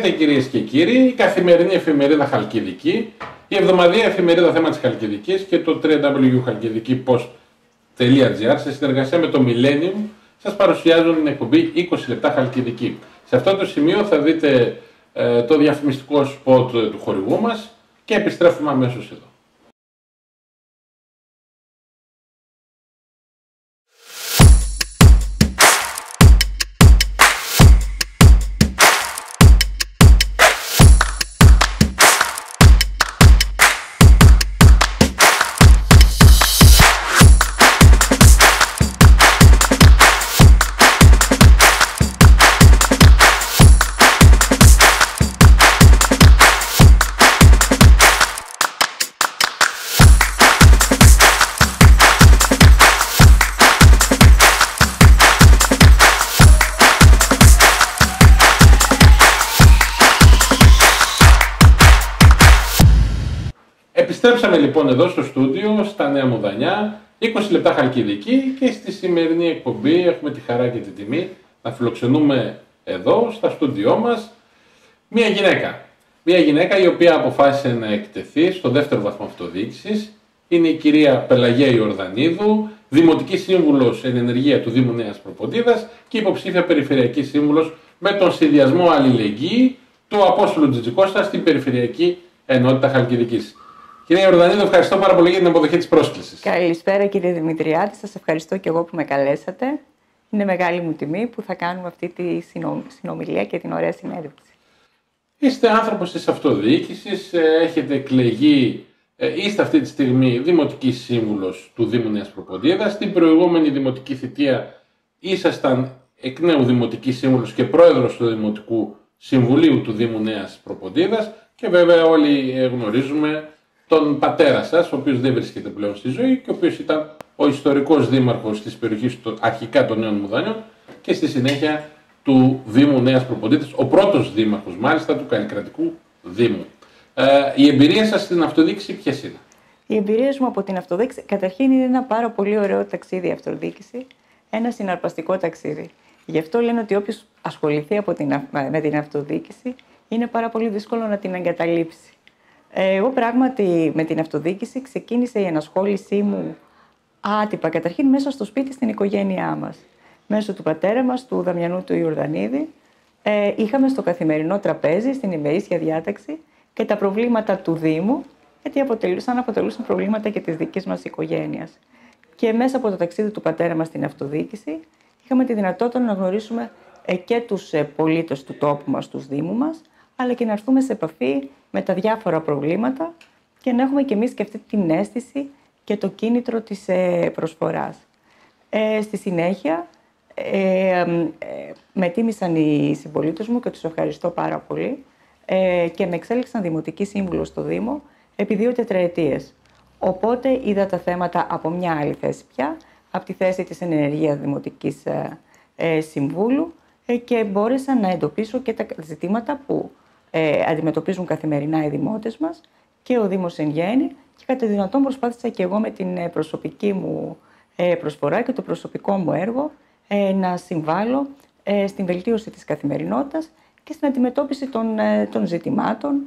Χαίρετε κυρίες και κύριοι, η καθημερινή εφημερίδα Χαλκιδική, η εβδομαδιαία εφημερίδα Θέμα της Χαλκιδικής και το www.halkidiki.gr σε συνεργασία με το Millennium σας παρουσιάζουν την εκπομπή 20 λεπτά Χαλκιδική. Σε αυτό το σημείο θα δείτε το διαφημιστικό σποτ του χορηγού μας και επιστρέφουμε αμέσως εδώ. Επιστρέψαμε λοιπόν εδώ στο στούντιο, στα Νέα Μουδανιά, 20 λεπτά Χαλκιδική και στη σημερινή εκπομπή έχουμε τη χαρά και τη τιμή να φιλοξενούμε εδώ στα στούντιό μας μία γυναίκα. Μία γυναίκα η οποία αποφάσισε να εκτεθεί στο δεύτερο βαθμό αυτοδιοίκησης. Είναι η κυρία Πελαγία Ιορδανίδου, Δημοτική Σύμβουλος εν ενεργεία του Δήμου Νέας Προποντίδας και υποψήφια Περιφερειακή Σύμβουλος με τον συνδυασμό αλληλεγγύη του Απόστολου Τζιτζικώστα στην Περιφερειακή Ενότητα Χαλκιδικής. Κυρία Ιορδανίδου, ευχαριστώ πάρα πολύ για την αποδοχή της πρόσκλησης. Καλησπέρα κύριε Δημητριάδη, σας ευχαριστώ και εγώ που με καλέσατε. Είναι μεγάλη μου τιμή που θα κάνουμε αυτή τη συνομιλία και την ωραία συνέντευξη. Είστε άνθρωπος της αυτοδιοίκησης, έχετε εκλεγεί, είστε αυτή τη στιγμή Δημοτική Σύμβουλος του Δήμου Νέας Προποντίδας. Στην προηγούμενη Δημοτική θητεία ήσασταν εκ νέου Δημοτική Σύμβουλος και Πρόεδρος του Δημοτικού Συμβουλίου του Δήμου Νέας Προποντίδας και βέβαια όλοι γνωρίζουμε τον πατέρα σας, ο οποίος δεν βρίσκεται πλέον στη ζωή και ο οποίος ήταν ο ιστορικός δήμαρχος της περιοχής αρχικά των Νέων Μουδανιών και στη συνέχεια του Δήμου Νέας Προποντίδας, ο πρώτος δήμαρχος μάλιστα του Καλλικρατικού Δήμου. Οι εμπειρίες σας στην αυτοδιοίκηση ποιες είναι? Οι εμπειρίες μου από την αυτοδιοίκηση, καταρχήν είναι ένα πάρα πολύ ωραίο ταξίδι η αυτοδιοίκηση, ένα συναρπαστικό ταξίδι. Γι' αυτό λένε ότι όποιος ασχοληθεί με την αυτοδιοίκηση είναι πάρα πολύ δύσκολο να την εγκαταλείψει. Εγώ πράγματι με την αυτοδιοίκηση ξεκίνησε η ενασχόλησή μου άτυπα, καταρχήν μέσα στο σπίτι στην οικογένειά μας. Μέσω του πατέρα μας, του Δαμιανού του Ιορδανίδη, είχαμε στο καθημερινό τραπέζι, στην ημερήσια διάταξη και τα προβλήματα του Δήμου, γιατί αποτελούσαν προβλήματα και της δικής μας οικογένειας. Και μέσα από το ταξίδι του πατέρα μας στην αυτοδιοίκηση, είχαμε τη δυνατότητα να γνωρίσουμε και τους πολίτες του τόπου μας, τους Δήμου μας, αλλά και να έρθουμε σε επαφή με τα διάφορα προβλήματα και να έχουμε και εμείς και αυτή την αίσθηση και το κίνητρο της προσφοράς. Στη συνέχεια, με τίμησαν οι συμπολίτες μου και τους ευχαριστώ πάρα πολύ και με εξέλιξαν Δημοτική Σύμβουλο στο Δήμο επί 2 τετραετίες. Οπότε είδα τα θέματα από μια άλλη θέση πια, από τη θέση της εν ενεργεία Δημοτικής Συμβούλου και μπόρεσα να εντοπίσω και τα ζητήματα που αντιμετωπίζουν καθημερινά οι δημότες μας και ο Δήμος εν γέννη και κατά δυνατόν προσπάθησα και εγώ με την προσωπική μου προσφορά και το προσωπικό μου έργο να συμβάλλω στην βελτίωση της καθημερινότητας και στην αντιμετώπιση των ζητημάτων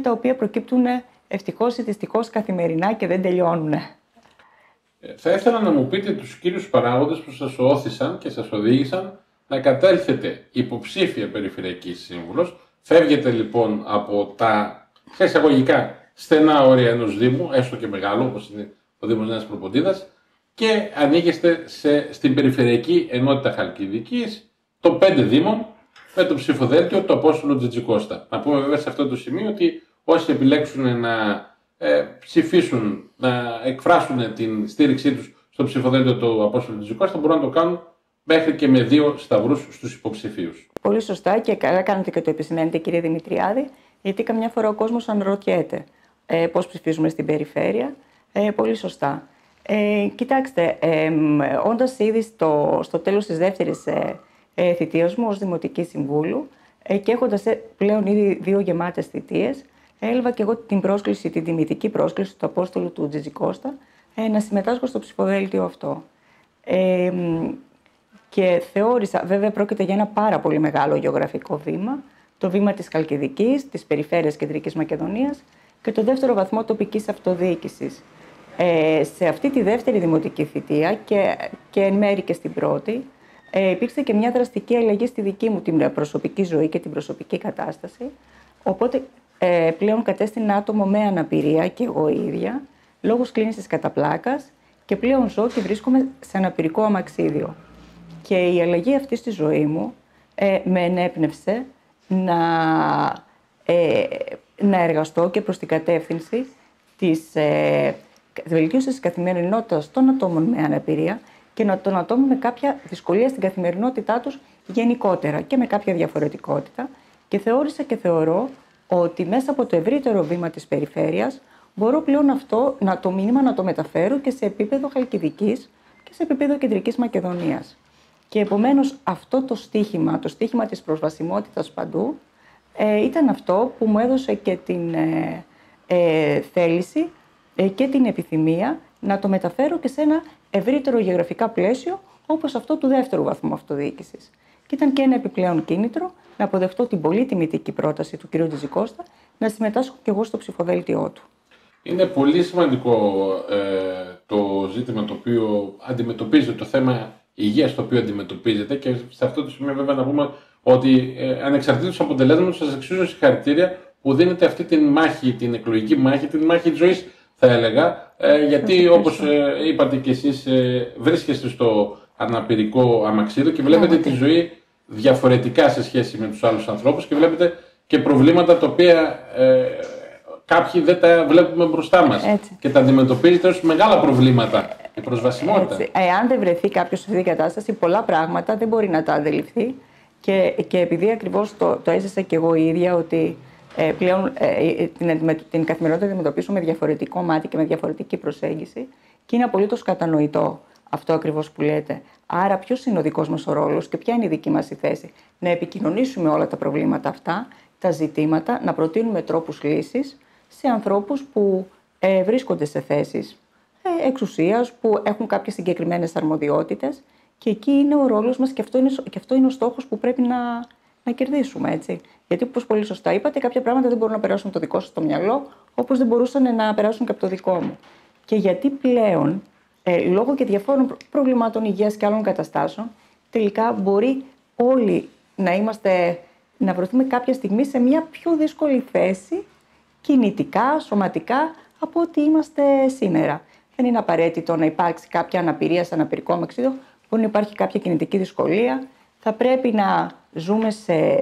τα οποία προκύπτουν ευτυχώς ή δυστυχώς καθημερινά και δεν τελειώνουν. Θα ήθελα να μου πείτε τους κύριους παράγοντες που σας όθησαν και σας οδήγησαν να κατέλθετε υποψήφια Περιφερειακή Σύμβουλος. Φεύγετε λοιπόν από τα εισαγωγικά στενά όρια ενός Δήμου, έστω και μεγάλο όπως είναι ο Δήμος Νέας Προποντίδας, και ανοίγεστε στην Περιφερειακή Ενότητα Χαλκιδικής των 5 Δήμων με το ψηφοδέλτιο του Απόστολου Τζιτζικώστα. Να πούμε βέβαια σε αυτό το σημείο ότι όσοι επιλέξουν να ψηφίσουν, να εκφράσουν την στήριξή τους στο ψηφοδέλτιο του Απόστολου Τζιτζικώστα μπορούν να το κάνουν μέχρι και με 2 σταυρούς στους υποψηφίους. Πολύ σωστά και καλά κάνετε και το επισημαίνετε κύριε Δημητριάδη, γιατί καμιά φορά ο κόσμος αναρωτιέται πώς ψηφίζουμε στην περιφέρεια. Πολύ σωστά. Κοιτάξτε, όντας ήδη στο τέλος της δεύτερης θητείας μου ως Δημοτική Συμβούλου και έχοντας πλέον ήδη 2 γεμάτες θητείες, έλαβα και εγώ την πρόσκληση, την τιμητική πρόσκληση του Απόστολου του Τζιτζικώστα να συμμετάσχω στο ψηφοδέλτιο αυτό. Και θεώρησα, βέβαια πρόκειται για ένα πάρα πολύ μεγάλο γεωγραφικό βήμα, το βήμα της Χαλκιδικής, της περιφέρειας Κεντρικής Μακεδονίας και το δεύτερο βαθμό τοπικής αυτοδιοίκησης. Σε αυτή τη δεύτερη δημοτική θητεία και εν μέρει και στην πρώτη, υπήρξε και μια δραστική αλλαγή στη δική μου την προσωπική ζωή και την προσωπική κατάσταση. Οπότε πλέον κατέστηνα άτομο με αναπηρία και εγώ ίδια, λόγω σκλήνησης κατά πλάκας, και πλέον ζω και βρίσκομαι σε αναπηρικό αμαξίδιο. Και η αλλαγή αυτή στη ζωή μου με ενέπνευσε να εργαστώ και προς την κατεύθυνση της βελτίωσης της καθημερινότητας των ατόμων με αναπηρία και των ατόμων με κάποια δυσκολία στην καθημερινότητά τους γενικότερα και με κάποια διαφορετικότητα. Και θεώρησα και θεωρώ ότι μέσα από το ευρύτερο βήμα της περιφέρειας μπορώ πλέον το μήνυμα να το μεταφέρω και σε επίπεδο Χαλκιδικής και σε επίπεδο Κεντρικής Μακεδονίας. Και επομένως αυτό το στίχημα της προσβασιμότητας παντού, ήταν αυτό που μου έδωσε και την θέληση και την επιθυμία να το μεταφέρω και σε ένα ευρύτερο γεωγραφικά πλαίσιο, όπως αυτό του δεύτερου βαθμού αυτοδιοίκησης. Και ήταν και ένα επιπλέον κίνητρο να αποδεχτώ την πολύ τιμητική πρόταση του κ. Τζιτζικώστα να συμμετάσχω κι εγώ στο ψηφοδέλτιό του. Είναι πολύ σημαντικό το ζήτημα το οποίο αντιμετωπίζεται, το θέμα υγείας το οποίο αντιμετωπίζεται, και σε αυτό το σημείο βέβαια να πούμε ότι ανεξαρτήτως αποτελέσματος σας εξηγήσω συγχαρητήρια που δίνετε αυτή την μάχη, την εκλογική μάχη, την μάχη της ζωής θα έλεγα, γιατί όπως είπατε και εσείς βρίσκεστε στο αναπηρικό αμαξίδιο και βλέπετε τη ζωή διαφορετικά σε σχέση με τους άλλους ανθρώπους και βλέπετε και προβλήματα τα οποία κάποιοι δεν τα βλέπουμε μπροστά μας. Και τα αντιμετωπίζετε ως μεγάλα προβλήματα. Η προσβασιμότητα. Εάν δεν βρεθεί κάποιος σε αυτή την κατάσταση, πολλά πράγματα δεν μπορεί να τα αντιληφθεί. Και επειδή ακριβώς το έζησα και εγώ ίδια, ότι πλέον την καθημερινότητα αντιμετωπίσω με διαφορετικό μάτι και με διαφορετική προσέγγιση, και είναι απολύτως κατανοητό αυτό ακριβώς που λέτε. Άρα, ποιος είναι ο δικός μας ο ρόλος και ποια είναι η δική μας η θέση? Να επικοινωνήσουμε όλα τα προβλήματα αυτά, τα ζητήματα, να προτείνουμε τρόπους λύσης σε ανθρώπους που βρίσκονται σε θέσεις εξουσίας, που έχουν κάποιες συγκεκριμένες αρμοδιότητες, και εκεί είναι ο ρόλος μας και αυτό είναι ο στόχος που πρέπει να κερδίσουμε, έτσι. Γιατί, όπως πολύ σωστά είπατε, κάποια πράγματα δεν μπορούν να περάσουν το δικό σας στο μυαλό, όπως δεν μπορούσαν να περάσουν και από το δικό μου. Και γιατί πλέον, λόγω και διαφόρων προβλημάτων υγείας και άλλων καταστάσεων, τελικά μπορεί όλοι να βρεθούμε κάποια στιγμή σε μια πιο δύσκολη θέση, κινητικά, σωματικά, από ό,τι είμαστε σήμερα. Δεν είναι απαραίτητο να υπάρξει κάποια αναπηρία σε αναπηρικό αμαξίδιο, μπορεί να υπάρχει κάποια κινητική δυσκολία. Θα πρέπει να ζούμε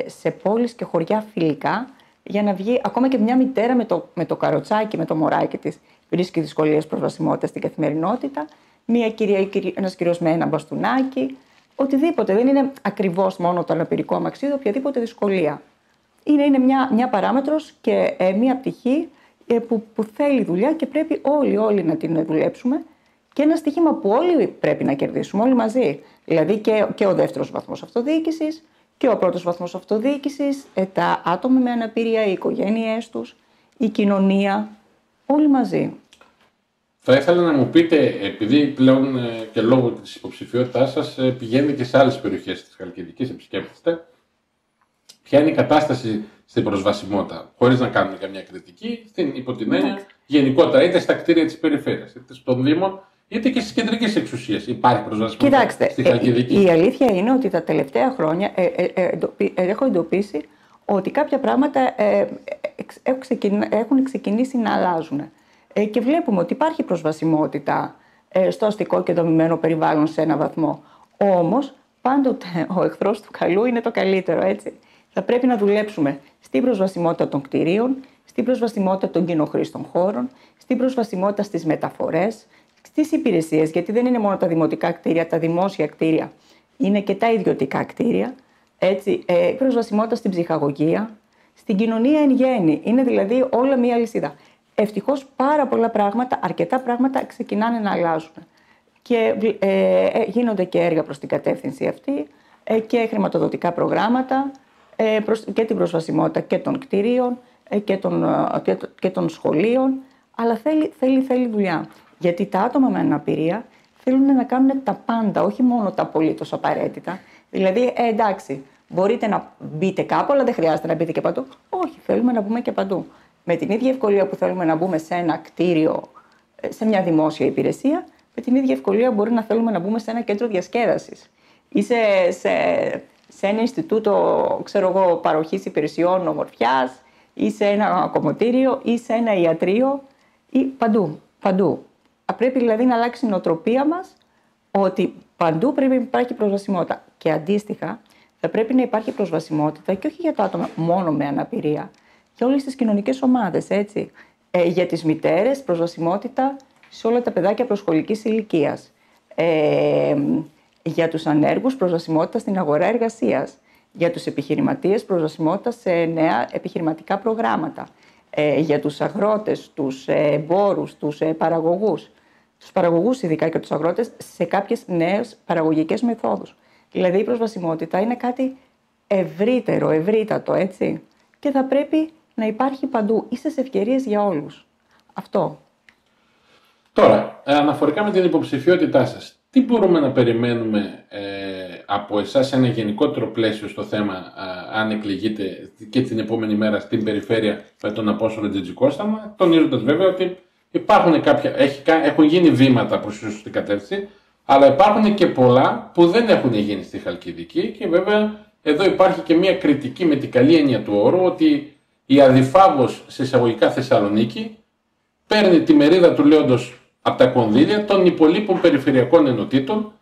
σε πόλεις και χωριά φιλικά, για να βγει ακόμα και μια μητέρα με το καροτσάκι, με το μωράκι της, βρίσκει δυσκολίες προσβασιμότητας στην καθημερινότητα, ένας κύριος με ένα μπαστούνάκι, οτιδήποτε. Δεν είναι ακριβώς μόνο το αναπηρικό αμαξίδιο, οποιαδήποτε δυσκολία. Είναι μια παράμετρος και μια πτυχή που θέλει δουλειά και πρέπει όλοι να την δουλέψουμε, και ένα στοίχημα που όλοι πρέπει να κερδίσουμε, όλοι μαζί. Δηλαδή και ο δεύτερος βαθμός αυτοδιοίκησης και ο πρώτος βαθμός αυτοδιοίκησης, τα άτομα με αναπηρία, οι οικογένειές τους, η κοινωνία, όλοι μαζί. Θα ήθελα να μου πείτε, επειδή πλέον και λόγω της υποψηφιότητάς σας πηγαίνετε και σε άλλες περιοχές της Χαλκιδικής, επισκέπτεστε, ποια είναι η κατάσταση στην προσβασιμότητα, χωρίς να κάνουμε καμιά κριτική, υπό την έννοια γενικότερα, είτε στα κτίρια της περιφέρειας, είτε στον Δήμο, είτε και στις κεντρικές εξουσίες. Υπάρχει προσβασιμότητα στη Χαλκιδική? Η αλήθεια είναι ότι τα τελευταία χρόνια έχω εντοπίσει ότι κάποια πράγματα έχουν ξεκινήσει να αλλάζουν. Και βλέπουμε ότι υπάρχει προσβασιμότητα στο αστικό και δομημένο περιβάλλον σε ένα βαθμό. Όμως, πάντοτε ο εχθρός του καλού είναι το καλύτερο, έτσι. Θα πρέπει να δουλέψουμε στην προσβασιμότητα των κτηρίων, στην προσβασιμότητα των κοινοχρήστων χώρων, στην προσβασιμότητα στις μεταφορές, στις υπηρεσίες, γιατί δεν είναι μόνο τα δημοτικά κτίρια, τα δημόσια κτίρια, είναι και τα ιδιωτικά κτίρια. Έτσι, προσβασιμότητα στην ψυχαγωγία, στην κοινωνία εν γέννη. Είναι δηλαδή όλα μία λυσίδα. Ευτυχώς πάρα πολλά πράγματα, αρκετά πράγματα ξεκινάνε να αλλάζουν. Και γίνονται και έργα προς την κατεύθυνση αυτή και χρηματοδοτικά προγράμματα και την προσβασιμότητα και των κτηρίων και των σχολείων. Αλλά θέλει δουλειά. Γιατί τα άτομα με αναπηρία θέλουν να κάνουν τα πάντα, όχι μόνο τα απολύτως απαραίτητα. Δηλαδή, εντάξει, Μπορείτε να μπείτε κάπου, αλλά δεν χρειάζεται να μπείτε και παντού. Όχι, θέλουμε να μπούμε και παντού. Με την ίδια ευκολία που θέλουμε να μπούμε σε ένα κτίριο, σε μια δημόσια υπηρεσία, με την ίδια ευκολία μπορεί να θέλουμε να μπούμε σε ένα κέντρο διασκέδασης ή σε ένα Ινστιτούτο, ξέρω εγώ, παροχής υπηρεσιών ομορφιάς ή σε ένα κομμωτήριο ή σε ένα ιατρείο ή παντού. Παντού. Πρέπει δηλαδή να αλλάξει η νοοτροπία μας ότι παντού πρέπει να υπάρχει προσβασιμότητα. Και αντίστοιχα, θα πρέπει να υπάρχει προσβασιμότητα και όχι για τα άτομα μόνο με αναπηρία, για όλες τις κοινωνικές ομάδες, έτσι. Για τις μητέρες, προσβασιμότητα σε όλα τα παιδάκια προσχολικής ηλικίας. Για τους ανέργους, προσβασιμότητα στην αγορά εργασίας. Για τους επιχειρηματίες, προσβασιμότητα σε νέα επιχειρηματικά προγράμματα. Για τους αγρότες, τους εμπόρους, τους παραγωγούς. Τους παραγωγούς ειδικά και τους αγρότες σε κάποιες νέες παραγωγικές μεθόδους. Δηλαδή η προσβασιμότητα είναι κάτι ευρύτερο, ευρύτατο, έτσι. Και θα πρέπει να υπάρχει παντού, ίσες ευκαιρίες για όλους. Αυτό. Τώρα, αναφορικά με την υποψηφιότητά σας, τι μπορούμε να περιμένουμε από εσάς σε ένα γενικότερο πλαίσιο στο θέμα αν εκλεγείτε και την επόμενη μέρα στην περιφέρεια με τον Απόστολο Τζιτζικόσταμα, τονίζοντας βέβαια ότι υπάρχουν έχουν γίνει βήματα προς τη σωστή κατεύθυνση, αλλά υπάρχουν και πολλά που δεν έχουν γίνει στη Χαλκιδική και βέβαια εδώ υπάρχει και μια κριτική με την καλή έννοια του όρου ότι η αδιφάγος σε εισαγωγικά Θεσσαλονίκη παίρνει τη μερίδα του λέοντος από τα κονδύλια των υπολείπων περιφερειακών ενωτήτων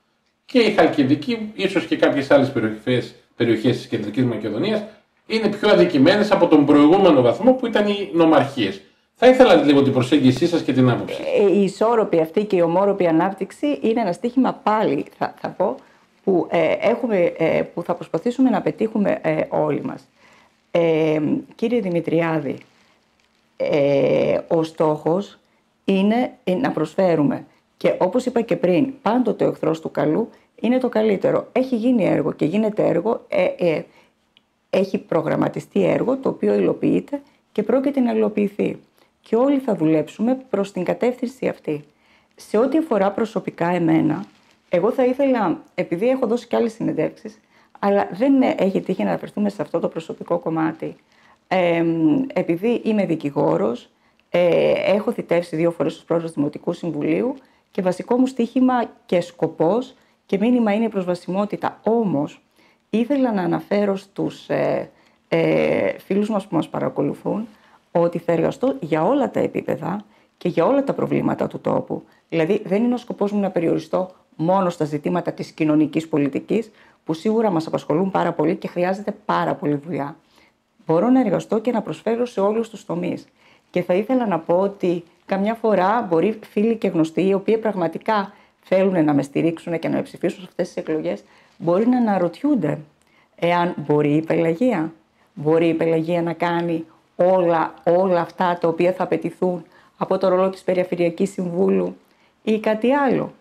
και η Χαλκιδική, ίσως και κάποιες άλλες περιοχές της Κεντρικής Μακεδονίας, είναι πιο αδικημένες από τον προηγούμενο βαθμό που ήταν οι νομαρχίες. Θα ήθελα λίγο την προσέγγισή σας και την άποψη. Η ισόρροπη αυτή και η ομόρροπη ανάπτυξη είναι ένα στίχημα πάλι, θα πω, που θα προσπαθήσουμε να πετύχουμε όλοι μας. Κύριε Δημητριάδη, ο στόχος είναι να προσφέρουμε και όπως είπα και πριν, πάντοτε ο εχθρός του καλού είναι το καλύτερο. Έχει γίνει έργο και γίνεται έργο, έχει προγραμματιστεί έργο το οποίο υλοποιείται και πρόκειται να υλοποιηθεί. Και όλοι θα δουλέψουμε προς την κατεύθυνση αυτή. Σε ό,τι αφορά προσωπικά εμένα, εγώ θα ήθελα, επειδή έχω δώσει και άλλες συνεντεύξεις, αλλά δεν έχει τύχει να αναφερθούμε σε αυτό το προσωπικό κομμάτι. Επειδή είμαι δικηγόρος, έχω θητεύσει 2 φορές ως πρόεδρος Δημοτικού Συμβουλίου και βασικό μου στίχημα και σκοπός και μήνυμα είναι η προσβασιμότητα. Όμως, ήθελα να αναφέρω στους φίλους μας που μας παρακολουθούν ότι θα εργαστώ για όλα τα επίπεδα και για όλα τα προβλήματα του τόπου. Δηλαδή, δεν είναι ο σκοπός μου να περιοριστώ μόνο στα ζητήματα της κοινωνικής πολιτικής, που σίγουρα μας απασχολούν πάρα πολύ και χρειάζεται πάρα πολύ δουλειά. Μπορώ να εργαστώ και να προσφέρω σε όλους τους τομείς. Και θα ήθελα να πω ότι καμιά φορά μπορεί φίλοι και γνωστοί, οι οποίοι πραγματικά θέλουν να με στηρίξουν και να με ψηφίσουν σε αυτές τις εκλογές, μπορεί να αναρωτιούνται εάν μπορεί η Πελαγία. Μπορεί η Πελαγία να κάνει όλα αυτά τα οποία θα απαιτηθούν από το ρόλο της Περιφερειακής Συμβούλου ή κάτι άλλο.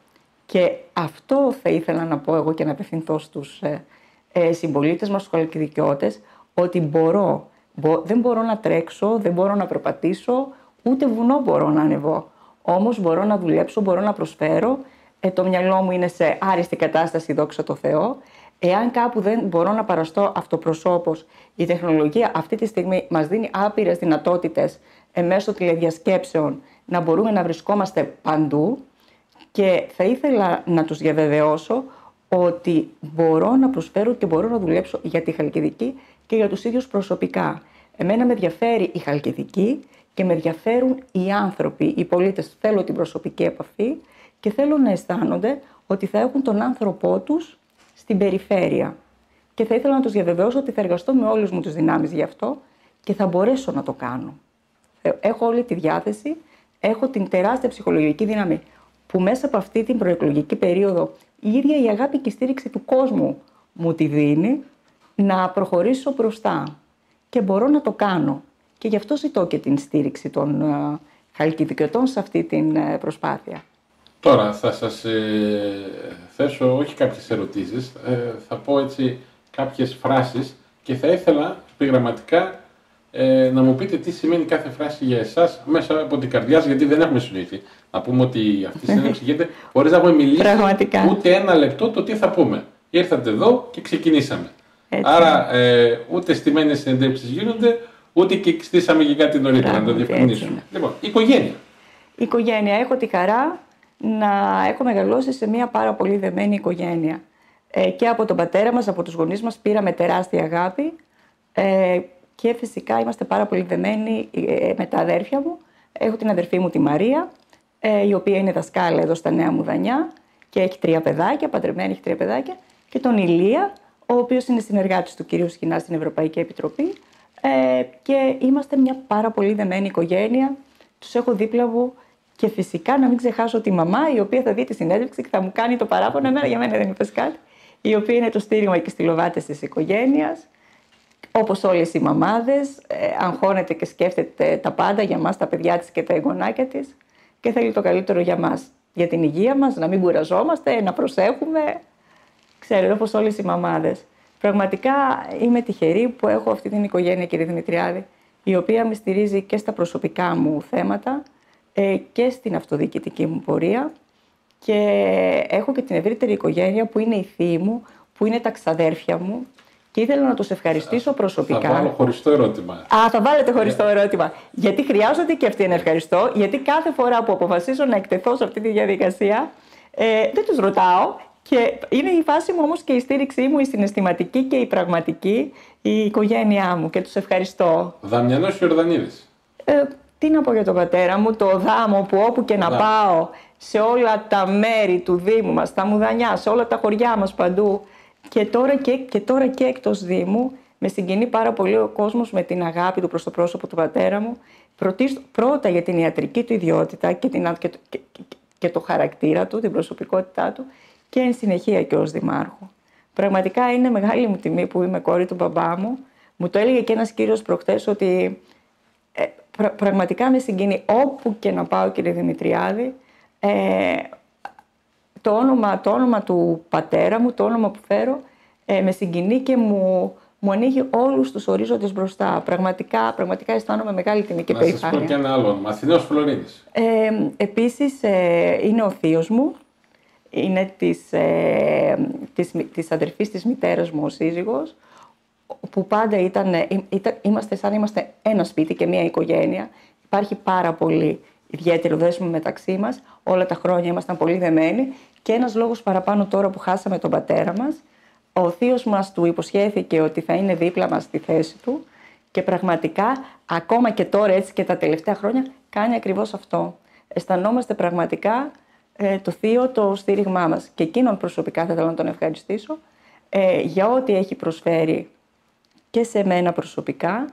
Και αυτό θα ήθελα να πω εγώ και να απευθυνθώ στους συμπολίτες μας, στους χαλκιδικιώτες, ότι δεν μπορώ να τρέξω, δεν μπορώ να περπατήσω, ούτε βουνό μπορώ να ανεβώ. Όμως μπορώ να δουλέψω, μπορώ να προσφέρω, το μυαλό μου είναι σε άριστη κατάσταση, δόξα τω Θεώ. Εάν κάπου δεν μπορώ να παραστώ αυτοπροσώπως, η τεχνολογία αυτή τη στιγμή μας δίνει άπειρες δυνατότητες μέσω τηλεδιασκέψεων να μπορούμε να βρισκόμαστε παντού και θα ήθελα να τους διαβεβαιώσω ότι μπορώ να προσφέρω και μπορώ να δουλέψω για τη Χαλκιδική και για τους ίδιους προσωπικά. Εμένα με ενδιαφέρει η Χαλκιδική και με ενδιαφέρουν οι άνθρωποι, οι πολίτες. Θέλω την προσωπική επαφή και θέλω να αισθάνονται ότι θα έχουν τον άνθρωπό τους στην περιφέρεια. Και θα ήθελα να τους διαβεβαιώσω ότι θα εργαστώ με όλες μου τις δυνάμεις γι' αυτό και θα μπορέσω να το κάνω. Έχω όλη τη διάθεση, έχω την τεράστια ψυχολογική δύναμη που μέσα από αυτή την προεκλογική περίοδο η ίδια η αγάπη και η στήριξη του κόσμου μου τη δίνει να προχωρήσω μπροστά. Και μπορώ να το κάνω. Και γι' αυτό ζητώ και την στήριξη των χαλκιδικιωτών σε αυτή την προσπάθεια. Τώρα θα σας θέσω όχι κάποιες ερωτήσεις, θα πω έτσι κάποιες φράσεις και θα ήθελα επιγραμματικά να μου πείτε τι σημαίνει κάθε φράση για εσάς μέσα από την καρδιά σας, γιατί δεν έχουμε συνήθει. Να πούμε ότι αυτή η συνέντευξη γίνεται χωρίς να έχουμε μιλήσει ούτε ένα λεπτό το τι θα πούμε. Ήρθατε εδώ και ξεκινήσαμε. Άρα ούτε στημένες συνεντεύξεις γίνονται, ούτε και στήσαμε και κάτι νωρίτερα, να το διευκρινίσουμε. Λοιπόν, οικογένεια. Οικογένεια. Έχω τη χαρά να έχω μεγαλώσει σε μια πάρα πολύ δεμένη οικογένεια. Και από τον πατέρα μας, από τους γονείς μας πήραμε τεράστια αγάπη και φυσικά είμαστε πάρα πολύ δεμένοι με τα αδέρφια μου. Έχω την αδερφή μου τη Μαρία, η οποία είναι δασκάλα εδώ στα Νέα Μουδανιά και έχει 3 παιδάκια, παντρεμένη, έχει 3 παιδάκια, και τον Ηλία, ο οποίος είναι συνεργάτης του κυρίου Σχοινά στην Ευρωπαϊκή Επιτροπή, και είμαστε μια πάρα πολύ δεμένη οικογένεια. Τους έχω δίπλα μου και φυσικά να μην ξεχάσω τη μαμά, η οποία θα δει τη συνέντευξη και θα μου κάνει το παράπονο, εμένα για μένα δεν είπες κάτι, η οποία είναι το στήριγμα και στυλοβάτες της οικογένειας. Όπως όλες οι μαμάδες, αγχώνεται και σκέφτεται τα πάντα για μας, τα παιδιά της και τα εγγονάκια της, και θέλει το καλύτερο για μας, για την υγεία μας, να μην κουραζόμαστε, να προσέχουμε. Ξέρετε, όπως όλες οι μαμάδες. Πραγματικά είμαι τυχερή που έχω αυτή την οικογένεια, κύριε Δημητριάδη, η οποία με στηρίζει και στα προσωπικά μου θέματα και στην αυτοδιοικητική μου πορεία, και έχω και την ευρύτερη οικογένεια που είναι η θεία μου, που είναι τα ξαδέρφια μου, και ήθελα να τους ευχαριστήσω προσωπικά. Θα βάλω χωριστό ερώτημα. Θα βάλετε χωριστό ερώτημα. Γιατί χρειάζονται και αυτοί ένα ευχαριστώ, γιατί κάθε φορά που αποφασίζω να εκτεθώ σε αυτή τη διαδικασία, δεν τους ρωτάω. Και είναι η φάση μου όμως και η στήριξή μου, η συναισθηματική και η πραγματική, η οικογένειά μου, και τους ευχαριστώ. Δαμιανός Ιορδανίδης. Τι να πω για τον πατέρα μου, το Δάμο, που όπου και να πάω, σε όλα τα μέρη του Δήμου μας, στα Μουδανιά, σε όλα τα χωριά μας παντού, και τώρα και εκτός Δήμου, με συγκινεί πάρα πολύ ο κόσμος με την αγάπη του προς το πρόσωπο του πατέρα μου, πρώτα για την ιατρική του ιδιότητα και το χαρακτήρα του, την προσωπικότητά του, και εν συνεχεία και ως δημάρχου. Πραγματικά είναι μεγάλη μου τιμή που είμαι κόρη του μπαμπά μου. Μου το έλεγε και ένας κύριος προχτές ότι πραγματικά με συγκινεί όπου και να πάω, κύριε Δημητριάδη, το όνομα του πατέρα μου, το όνομα που φέρω, με συγκινεί και μου ανοίγει όλους τους ορίζοντες μπροστά. Πραγματικά αισθάνομαι μεγάλη τιμή και περηφάνεια. Να σας πω και ένα άλλο όνομα, Αθηναίος Φλωρίδης. Επίσης είναι ο θείος μου. Είναι της αδερφής της μητέρας μου ο σύζυγος, που πάντα είμαστε ένα σπίτι και μία οικογένεια. Υπάρχει πάρα πολύ ιδιαίτερο δέσμο μεταξύ μας. Όλα τα χρόνια ήμασταν πολύ δεμένοι, και ένας λόγος παραπάνω τώρα που χάσαμε τον πατέρα μας, ο θείος μας του υποσχέθηκε ότι θα είναι δίπλα μας στη θέση του, και πραγματικά ακόμα και τώρα, έτσι και τα τελευταία χρόνια, κάνει ακριβώς αυτό. Αισθανόμαστε πραγματικά το θείο το στήριγμά μας, και εκείνον προσωπικά θα ήθελα να τον ευχαριστήσω για ό,τι έχει προσφέρει και σε μένα προσωπικά,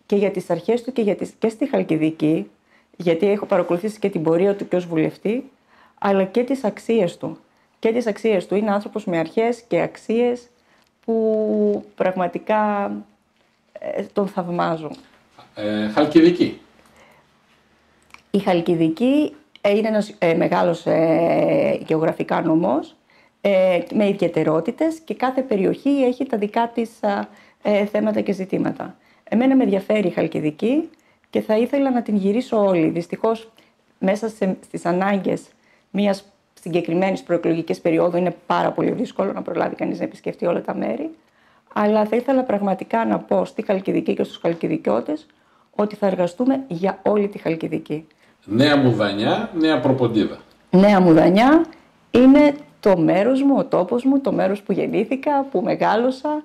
και για τις αρχές του και στη Χαλκιδική, γιατί έχω παρακολουθήσει και την πορεία του και ως βουλευτή, αλλά και τις αξίες του. Είναι άνθρωπος με αρχές και αξίες που πραγματικά τον θαυμάζω. Χαλκιδική. Η Χαλκιδική είναι ένας μεγάλος γεωγραφικά νομός, με ιδιαιτερότητες, και κάθε περιοχή έχει τα δικά της θέματα και ζητήματα. Εμένα με ενδιαφέρει η Χαλκιδική και θα ήθελα να την γυρίσω όλη. Δυστυχώς, μέσα στις ανάγκες μιας συγκεκριμένης προεκλογικής περίοδου είναι πάρα πολύ δύσκολο να προλάβει κανείς να επισκεφτεί όλα τα μέρη. Αλλά θα ήθελα πραγματικά να πω στη Χαλκιδική και στους Χαλκιδικιώτες ότι θα εργαστούμε για όλη τη Χαλκιδική. Νέα Μουδανιά, Νέα Προποντίδα. Νέα Μουδανιά είναι το μέρος μου, ο τόπος μου, το μέρος που γεννήθηκα, που μεγάλωσα,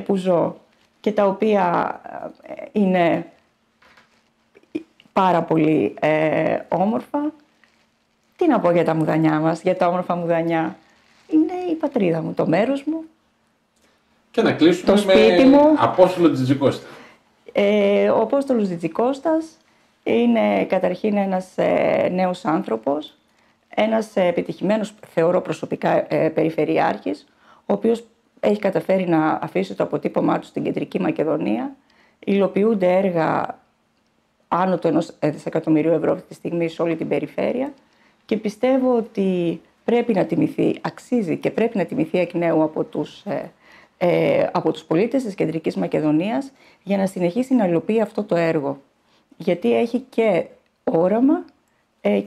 που ζω, και τα οποία είναι πάρα πολύ όμορφα. Τι να πω για τα Μουδανιά μας, για τα όμορφα Μουδανιά. Είναι η πατρίδα μου, το μέρος μου. Και να κλείσουμε το σπίτι μου. Απόστολο Τζιτζικώστα. Ο Απόστολος Τζιτζικώστας είναι καταρχήν ένας νέος άνθρωπος, ένας επιτυχημένος, θεωρώ προσωπικά, περιφερειάρχης, ο οποίος έχει καταφέρει να αφήσει το αποτύπωμά του στην Κεντρική Μακεδονία. Υλοποιούνται έργα άνω του 1 δισεκατομμυρίου ευρώ αυτή τη στιγμή σε όλη την περιφέρεια, και πιστεύω ότι πρέπει να τιμηθεί, αξίζει και πρέπει να τιμηθεί εκ νέου από τους πολίτες της Κεντρικής Μακεδονίας, για να συνεχίσει να υλοποιεί αυτό το έργο. Γιατί έχει και όραμα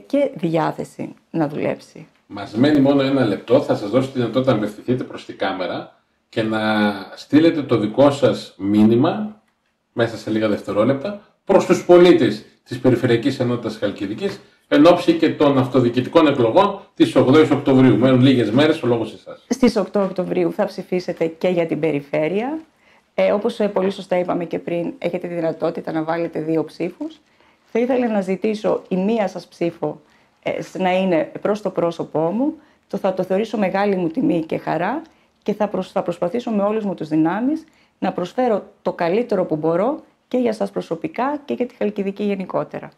και διάθεση να δουλέψει. Μας μένει μόνο ένα λεπτό. Θα σας δώσω τη δυνατότητα να απευθυνθείτε προς την κάμερα και να στείλετε το δικό σας μήνυμα μέσα σε λίγα δευτερόλεπτα προς τους πολίτες της Περιφερειακής Ενότητας Χαλκιδικής εν ώψη και των αυτοδιοικητικών εκλογών της 8ης Οκτωβρίου. Μένουν λίγες μέρες, ο λόγος εσάς. Στις 8 Οκτωβρίου θα ψηφίσετε και για την περιφέρεια. Όπως πολύ σωστά είπαμε και πριν, έχετε τη δυνατότητα να βάλετε 2 ψήφους. Θα ήθελα να ζητήσω η μία σας ψήφο να είναι προς το πρόσωπό μου. Θα το θεωρήσω μεγάλη μου τιμή και χαρά και θα προσπαθήσω με όλες μου τις δυνάμεις να προσφέρω το καλύτερο που μπορώ και για σας προσωπικά και για τη Χαλκιδική γενικότερα.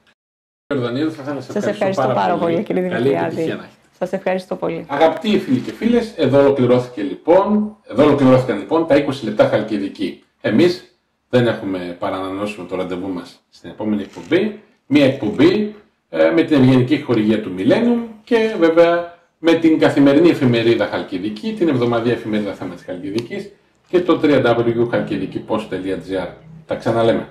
Σας ευχαριστώ πάρα πολύ, κύριε Δημητριάδη. Σας ευχαριστώ πολύ. Αγαπητοί φίλοι και φίλες, εδώ ολοκληρώθηκαν λοιπόν τα 20 λεπτά Χαλκιδική. Εμείς δεν έχουμε παρά να ανανεώσουμε το ραντεβού μας στην επόμενη εκπομπή. Μία εκπομπή με την ευγενική χορηγία του Millennium και βέβαια με την καθημερινή εφημερίδα Χαλκιδική, την εβδομαδιαία εφημερίδα Θέμα της Χαλκιδικής και το www.halkidikipost.gr. Τα ξαναλέμε.